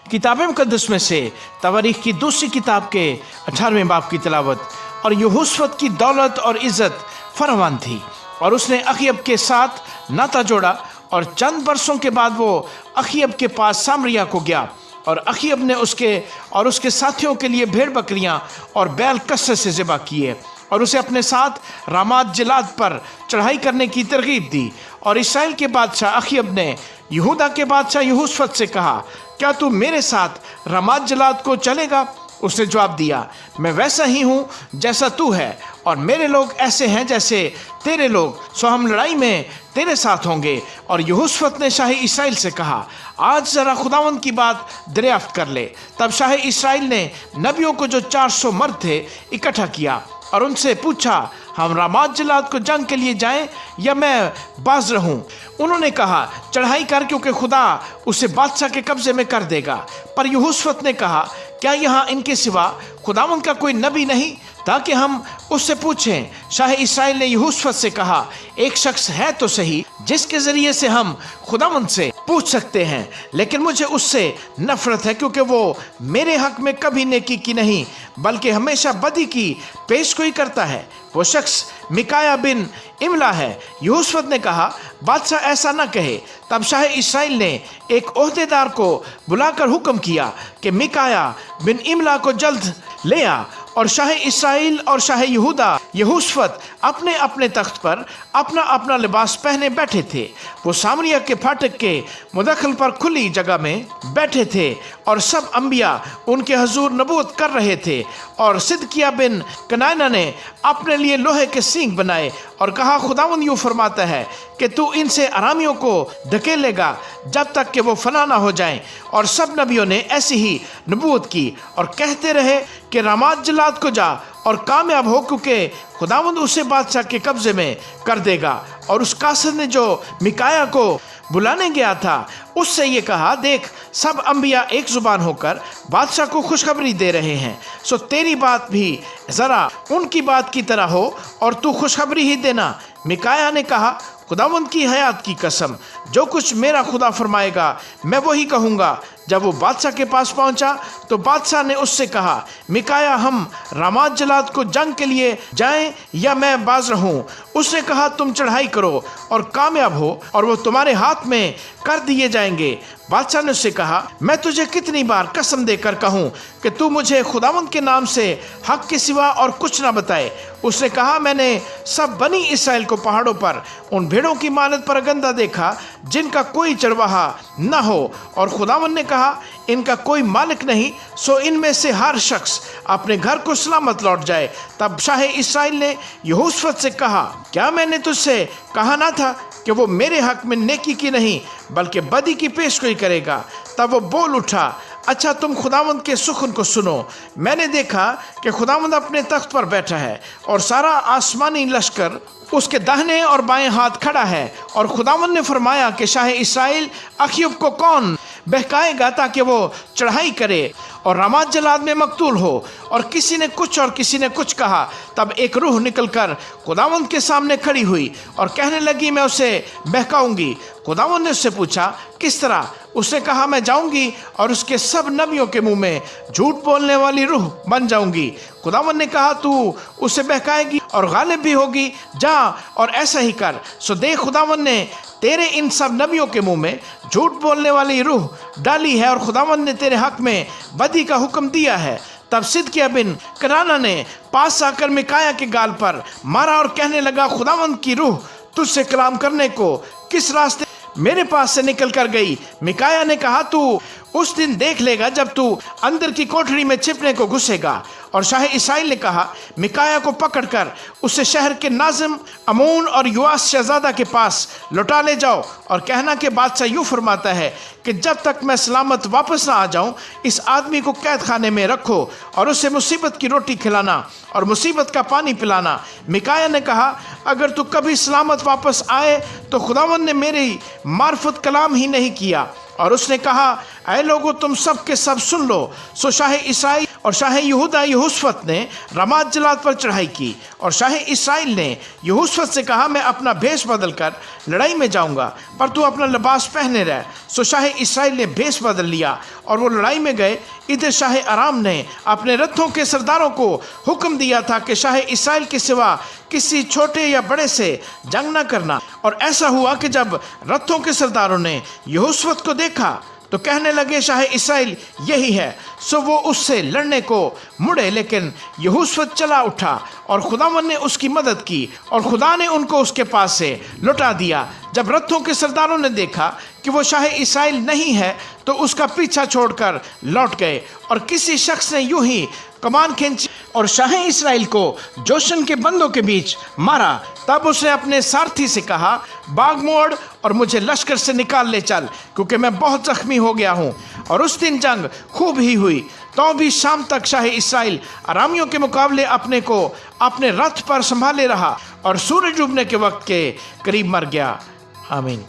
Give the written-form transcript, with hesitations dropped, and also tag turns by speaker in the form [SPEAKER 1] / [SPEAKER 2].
[SPEAKER 1] किताब मुकद्दस में से तवारीख की दूसरी किताब के 18वें बाब की तिलावत। और यहोशफत की दौलत और इज्जत फरावान थी, और उसने अखीयब के साथ नाता जोड़ा, और चंद बरसों के बाद वो अखीयब के पास सामरिया को गया, और अखीयब ने उसके और उसके साथियों के लिए भेड़ बकरियां और बैल कसरत से ज़िबा किए, और उसे अपने साथ रामात जिलाद पर चढ़ाई करने की तरगीब दी। और इसराइल के बादशाह अखीयब ने यहूदा के बादशाह यहोशफत से कहा, क्या तू मेरे साथ रामात जिलाद को चलेगा? उसने जवाब दिया, मैं वैसा ही हूँ जैसा तू है, और मेरे लोग ऐसे हैं जैसे तेरे लोग, सो हम लड़ाई में तेरे साथ होंगे। और यहोशफत ने शाही इसराइल से कहा, आज ज़रा खुदावंद की बात दरियाफ्त कर ले। तब शाही इसराइल ने नबियों को जो 400 मर्द थे इकट्ठा किया, और उनसे पूछा, हम रामात जिलाद को जंग के लिए जाएं या मैं बाज रहूं? उन्होंने कहा, चढ़ाई कर, क्योंकि खुदा उसे बादशाह के कब्जे में कर देगा। पर यहोशफत ने कहा, क्या यहाँ इनके सिवा खुदावंद का कोई नबी नहीं, ताकि हम उससे पूछें? शाह इसराइल ने यहोशफत से कहा, एक शख्स है तो सही जिसके जरिए से हम खुदावंद से पूछ सकते हैं, लेकिन मुझे उससे नफरत है, क्योंकि वो मेरे हक में कभी नेकी की नहीं बल्कि हमेशा बदी की पेशगोई करता है। वो शख्स मिकाया बिन इमला है। यहोशफत ने कहा, बादशाह ऐसा न कहे। तब शाह इसराइल ने एक ओहदेदार को बुलाकर हुक्म किया कि मिकाया बिन इमला को जल्द ले आ। और शाह इसराइल और शाह यहूदा यहोशफत अपने अपने तख्त पर अपना अपना लिबास पहने बैठे थे। वो सामरिया के फाटक के मुदखल पर खुली जगह में बैठे थे, और सब अंबिया उनके हजूर नबूवत कर रहे थे। और सिदकिया बिन कनाना ने अपने लिए लोहे के सींग बनाए और कहा, खुदावंद यूँ फरमाता है कि तू इनसे अरामियों को धकेलेगा जब तक कि वो फना ना हो जाएं। और सब नबियों ने ऐसी ही नबूवत की और कहते रहे कि रामात जिलाद को जा और कामयाब हो, क्योंकि खुदावंद उसे बादशाह के कब्जे में कर देगा। और उस कासर ने जो मिकाया को बुलाने गया था उससे ये कहा, देख, सब अंबिया एक जुबान होकर बादशाह को खुशखबरी दे रहे हैं, सो तेरी बात भी ज़रा उनकी बात की तरह हो और तू खुशखबरी ही देना। मिकाया ने कहा, खुदावंद की हयात की कसम, जो कुछ मेरा खुदा फरमाएगा मैं वही कहूँगा। जब वो बादशाह के पास पहुंचा तो बादशाह ने उससे कहा, मिकाया, हम रामात जिलाद को जंग के लिए जाएं या मैं बाज रहूं? उसने कहा, तुम चढ़ाई करो और कामयाब हो, और वो तुम्हारे हाथ में कर दिए जाएंगे। बादशाह ने उससे कहा, मैं तुझे कितनी बार कसम देकर कहूँ कि तू मुझे खुदावंद के नाम से हक के सिवा और कुछ ना बताए। उसने कहा, मैंने सब बनी इसराइल को पहाड़ों पर उन भेड़ों की मानद पर गंदा देखा जिनका कोई चरवाहा न हो, और खुदावंद ने कहा, इनका कोई मालिक नहीं, सो इनमें से हर शख्स अपने घर को सलामत लौट जाए। तब शाह इसराइल ने यहोशफत से कहा, क्या मैंने तुझसे कहा ना था कि वो मेरे हक में नेकी की नहीं बल्कि बदी की पेशगोई करेगा? तब वो बोल उठा, अच्छा, तुम खुदावंद के सुखन को सुनो। मैंने देखा कि खुदावंद अपने तख्त पर बैठा है और सारा आसमानी लश्कर उसके दाहिने और बाएं हाथ खड़ा है। और खुदावंद ने फरमाया कि शाह इसराइल अखीयब को कौन बहकाएगा ताकि वो चढ़ाई करे और रामात जिलाद में मकतूल हो? और किसी ने कुछ और किसी ने कुछ कहा। तब एक रूह निकलकर खुदावंद के सामने खड़ी हुई और कहने लगी, मैं उसे बहकाऊंगी। खुदावंद ने उससे पूछा, किस तरह? उसने कहा, मैं जाऊंगी और उसके सब नबियों के मुंह में झूठ बोलने वाली रूह बन जाऊंगी। खुदावंद ने कहा, तू उसे बहकाएगी और गालिब भी होगी, जा और ऐसा ही कर। सो देख, खुदावंद ने तेरे इन सब नबियों के मुंह में झूठ बोलने वाली रूह डाली है, और खुदावंद ने तेरे हक में बदी का हुक्म दिया है। तब सिदकिया बिन कनाना ने पास आकर मिकाया के गाल पर मारा और कहने लगा, खुदावंद की रूह तुझसे कलाम करने को किस रास्ते मेरे पास से निकल कर गई? मिकाया ने कहा, तू उस दिन देख लेगा जब तू अंदर की कोठरी में छिपने को घुसेगा। और शाह इसराइल ने कहा, मिकाया को पकड़कर उसे शहर के नाजिम अमून और युआस शहजादा के पास लौटा ले जाओ, और कहना कि बादशाह यूँ फरमाता है कि जब तक मैं सलामत वापस ना आ जाऊं, इस आदमी को कैद खाने में रखो और उसे मुसीबत की रोटी खिलाना और मुसीबत का पानी पिलाना। मिकाया ने कहा, अगर तू कभी सलामत वापस आए तो खुदावंद ने मेरी मार्फत कलाम ही नहीं किया। और उसने कहा, ऐ लोगों, तुम सब के सब सुन लो। सो शाह इसराइल और शाह यहूदा यहोशफत ने रमात जलाद पर चढ़ाई की, और शाह इसराइल ने यहोशफत से कहा, मैं अपना भेष बदल कर लड़ाई में जाऊंगा, पर तू अपना लिबास पहने रह। सो शाह इसराइल ने भेष बदल लिया और वो लड़ाई में गए। इधर शाह अराम ने अपने रथों के सरदारों को हुक्म दिया था कि शाह इसराइल के सिवा किसी छोटे या बड़े से जंग न करना। और ऐसा हुआ कि जब रथों के सरदारों ने यहोशफत को देखा तो कहने लगे, शाह इसराइल यही है। सो वो उससे लड़ने को मुड़े, लेकिन यहोशफत चला उठा और खुदावन ने उसकी मदद की और खुदा ने उनको उसके पास से लौटा दिया। जब रथों के सरदारों ने देखा कि वो शाह इसराइल नहीं है तो उसका पीछा छोड़कर लौट गए, और किसी शख्स ने यूं ही कमान खींची और शाह इसराइल को जोशन के बंदों के बीच मारा। तब उसने अपने सारथी से कहा, बाग मोड़ और मुझे लश्कर से निकाल ले चल, क्योंकि मैं बहुत जख्मी हो गया हूँ। और उस दिन जंग खूब ही हुई। तो भी शाम तक शाह इसराइल अरामियों के मुकाबले अपने को अपने रथ पर संभाले रहा और सूरज डूबने के वक्त के करीब मर गया। आमीन।